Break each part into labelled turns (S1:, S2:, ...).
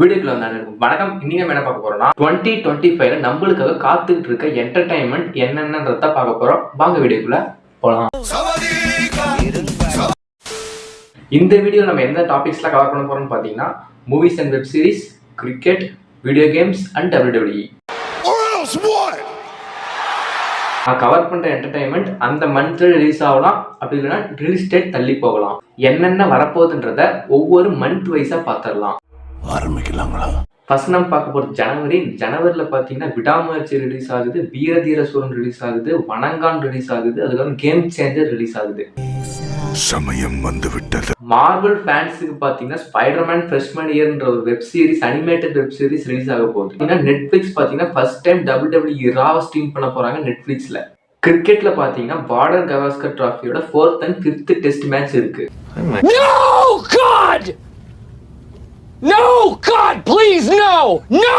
S1: வீடியோக்குள்ள வணக்கம். இன்னைக்கு என்ன பார்க்க போறோம்னா 2025 நம்மளுக்காக காத்துக்கிட்டு இருக்க என்டர்டைன்மெண்ட் என்னென்னன்றத பார்க்க போறோம். வாங்க வீடியோக்குள்ள போலாம். இந்த வீடியோ நம்ம எந்த டாபிக்ஸ்லாம் கவர் பண்ண போறோம்னு பாத்தீங்கன்னா movies and web series, cricket, video games and WWE. Cover பண்ற என்டர்டைன்மெண்ட் அந்த மந்த்ல ரிலீஸ் ஆகலாம், அப்படி இல்லைன்னா ரிலீஸ் டேட் தள்ளி போகலாம். என்னென்ன வரப்போகுதுன்றத ஒவ்வொரு மந்த் வைஸா பார்த்துடலாம். ஆரம்பிக்கலாங்களா? ஃபர்ஸ்ட் நம்ம பார்க்க போகிறது ஜனவரியில் பார்த்தீங்கன்னா விடாமுயற்சி ரிலீஸ் ஆகுது, வீரதீர சூரன் ரிலீஸ் ஆகுது, வணங்கான் ரிலீஸ் ஆகுது, அதுக்கப்புறம் கேம் சேஞ்சர் ரிலீஸ் ஆகுது. சமயம் வந்து விட்டது. மார்வல் ஃபேன்ஸுக்கு பார்த்தீங்கன்னா ஸ்பைடர்மேன் ஃப்ரெஷ்மன் இயர்ன்ற ஒரு web series, animated web series release ஆக போகுது. நெட்ஃபிளிக்ஸ் பார்த்தீங்கன்னா ஃபர்ஸ்ட் டைம் WWE ராவை ஸ்ட்ரீம் பண்ண போறாங்க நெட்ஃபிளிக்ஸ்ல. கிரிக்கெட்ல பார்த்தீங்கன்னா பார்டர் கவாஸ்கர் டிராஃபியோட 4th and 5th test match இருக்கு.
S2: No, God, please, no, no!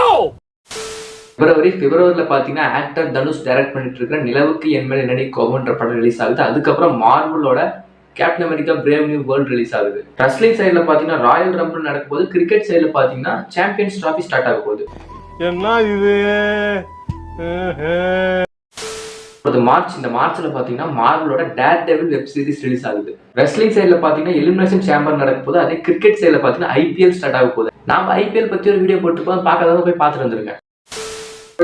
S1: பிப்ரவரியில் பார்த்தீங்கன்னா ஆக்டர் தனுஷ் டைரக்ட் பண்ணிட்டு இருக்கிற நிலவுக்கு என் மேல் என்னடி கோபம்ன்ற படம் ரிலீஸ் ஆகுது. அதுக்கப்புறம் மார்வலோட Captain America Brave New World release ஆகுது. ரெஸ்லிங் சைடில் பார்த்தீங்கன்னா ராயல் ரம்பிள் நடக்க போகுது. கிரிக்கெட் சைடில் பார்த்தீங்கன்னா சாம்பியன்ஸ் டிராஃபி ஸ்டார்ட் ஆக போகுது.
S2: என்ன இது?
S1: இந்த மார்ச்ல பாத்தீங்கன்னா மார்வலோட Daredevil web series release ஆகுது. ரெஸ்லிங் சைடுல பாத்தீங்கன்னா எலிமினேஷன் சேம்பர் நடக்க போகுது. அதே கிரிக்கெட் சைடுல பாத்தீங்கன்னா IPL ஸ்டார்ட் ஆக போகுது. நாம IPL பத்தி ஒரு வீடியோ போட்டுருப்போம், பார்க்காதவங்க போய் பார்த்துட்டு வந்துருங்க.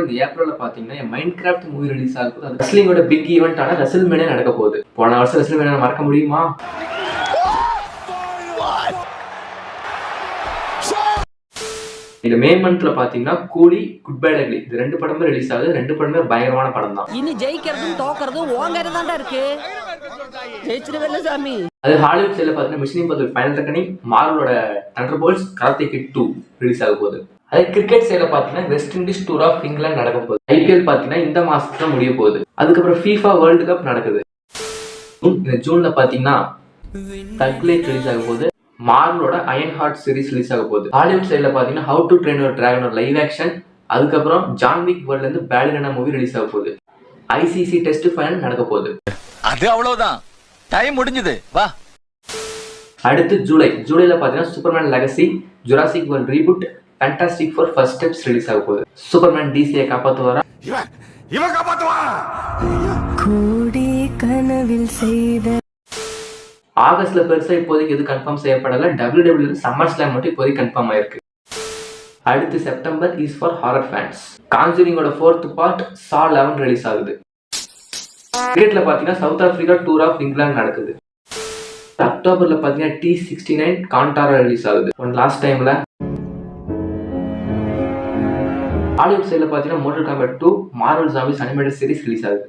S1: இந்த ஏப்ரல்ல பாத்தீங்கன்னா மைண்ட் கிராஃப்ட் மூவி ரிலீஸ் ஆகுது. அது ரெஸ்லிங்கோட பிக் ஈவெண்ட் ஆன ரெஸ்ல்மேனியா நடக்க போகுது. போன வருஷம் ரெஸ்ல்மேனியா மறக்க முடியுமா? இந்த மே மந்த்ல பாத்தீங்கன்னா கூலி, குட் பை டக்லி இது 2 படமே ரிலீஸ் ஆகுது. 2 படமே பயங்கரமான படம் தான்.
S3: இனி ஜெயிக்கிறதும் தோக்கறதும் ஓங்கற தான்டா இருக்கு. ஜெயிச்சிடுவேல சாமி.
S1: அது ஹாலிவுட் சைடுல பாத்தீங்கன்னா மிஷன் இம்பாசிபிள் ஃபைனல் ரெக்கனிங், மார்வலோட தண்டர்போல்ட்ஸ், கார்த்தி கிட் 2 ரிலீஸ் ஆக போகுது. அதே கிரிக்கெட் சைடுல பாத்தீங்கன்னா West Indies tour of England நடக்க போகுது. IPL பாத்தீங்கன்னா இந்த மாசத்துல முடிய போகுது. அதுக்கப்புறம் FIFA வேர்ல்டு கப் நடக்குது. இந்த ஜூன்ல பாத்தீங்கன்னா தக்லைட் ரிலீஸ் ஆக போகுது. மார்வலோட அயன் ஹார்ட் சீரிஸ் ரிலீஸ் ஆக போகுது. ஹாலிவுட் சைடுல பாத்தீங்கன்னா how to train your dragon live action, அதுக்கப்புறம் ஜான் விக் வேர்ல்ட்ல இருந்து பேலினா மூவி ரிலீஸ் ஆக போகுது. ICC டெஸ்ட் ஃபைனல் நடக்க போகுது.
S4: அது அவ்வளவுதான், டைம் முடிஞ்சது, வா.
S1: அடுத்து ஜூலைல பாத்தீங்கன்னா Superman legacy, Jurassic World reboot, Fantastic Four First Steps release ஆக போகுது. சூப்பர்மேன் DCயை காப்பாத்துவாரா?
S2: இவன் காப்பாத்துவான்.
S3: கூடி கனவில் செய்த
S1: ஆகஸ்ட்ல பெருசா இப்போதைக்கு எது கன்ஃபார்ம் செய்யப்படல. WWE சம்மர் ஸ்லாம் மட்டும் இப்போதைக்கு கன்ஃபார்ம் ஆயிருக்கு. அடுத்து September is for horror fans. கான்ஜூரிங்கோட 4th பார்ட் Saw 11 ரிலீஸ் ஆகுது. கிரிக்கெட்ல பாத்தீங்கன்னா South Africa tour of England நடக்குது. அக்டோபர்ல பாத்தீங்கன்னா T69 கான்டாரா ரிலீஸ் ஆகுது. லாஸ்ட் டைம்ல ஹாலிவுட் சைடுல பாத்தீங்கன்னா mortal combat 2 Marvel zombies animated series release ஆகுது.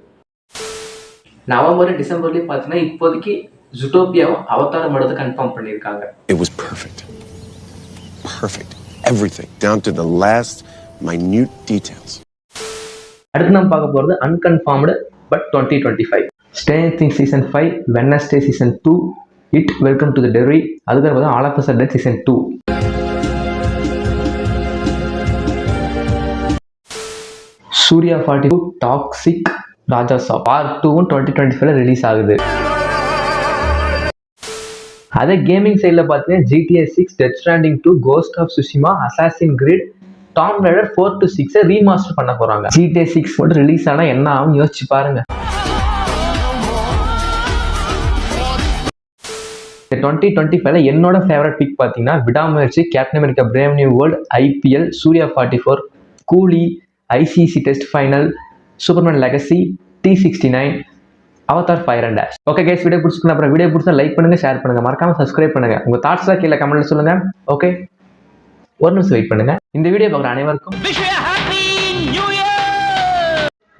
S1: நவம்பர் டிசம்பர்லயே பாத்தீங்கன்னா இப்போதைக்கு ஜூட்டோபியாவும் அவதாரம் எடுத்து கன்ஃபார்ம் பண்ணிருக்காங்க.
S5: It was perfect. Everything down to the last minute details.
S1: அடுத்து நம்ம பார்க்க போறது unconfirmed but 2025. Stranger Things season 5, Wednesday season 2, It Welcome to the Derry, அதுக்கு All of Us Are Dead season 2. Suriya 42 Toxic Raja Saab part 2 2025 release ஆகுது. அதே gaming சைடில் பார்த்தீங்கன்னா GTA 6, Death Stranding 2, Ghost of Tsushima, Assassin's Creed, Tomb Raider 4 to 6 remaster பண்ண போறாங்க. GTA 6 மட்டும் release ஆனா என்ன ஆகும் யோசிச்சு பாருங்க. 2025 என்னோட ஃபேவரட் பிக் பார்த்தீங்கன்னா Vidaamuyarchi, Captain America Brave New World, IPL, Suriya 44, Coolie, ICC test final, Superman legacy, T69, Avatar fire and ash. Okay guys, video பிடிச்சிருக்கேன். அப்புறம் வீடியோ பிடிச்சா லைக் பண்ணுங்க, ஷேர் பண்ணுங்க, மறக்காம சப்ஸ்கிரைப் பண்ணுங்க. உங்க தாட்ஸ்லாம் கீழே கமெண்ட்ல சொல்லுங்க. ஓகே, ஒரு நிமிஷம் வெயிட் பண்ணுங்க. இந்த வீடியோ பார்க்குற அனைவருக்கும்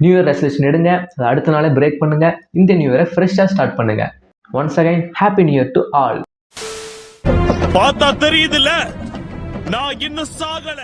S1: நியூ இயர் ரெசல்யூஷன் எடுங்க. அதை அடுத்த நாளே பிரேக் பண்ணுங்க. இந்த நியூ இயரை ஃப்ரெஷ்ஷா ஸ்டார்ட் பண்ணுங்க. Once again happy new year to all.
S2: பார்த்தா தெரியுதுல்ல, நான் இன்னும் சாகல.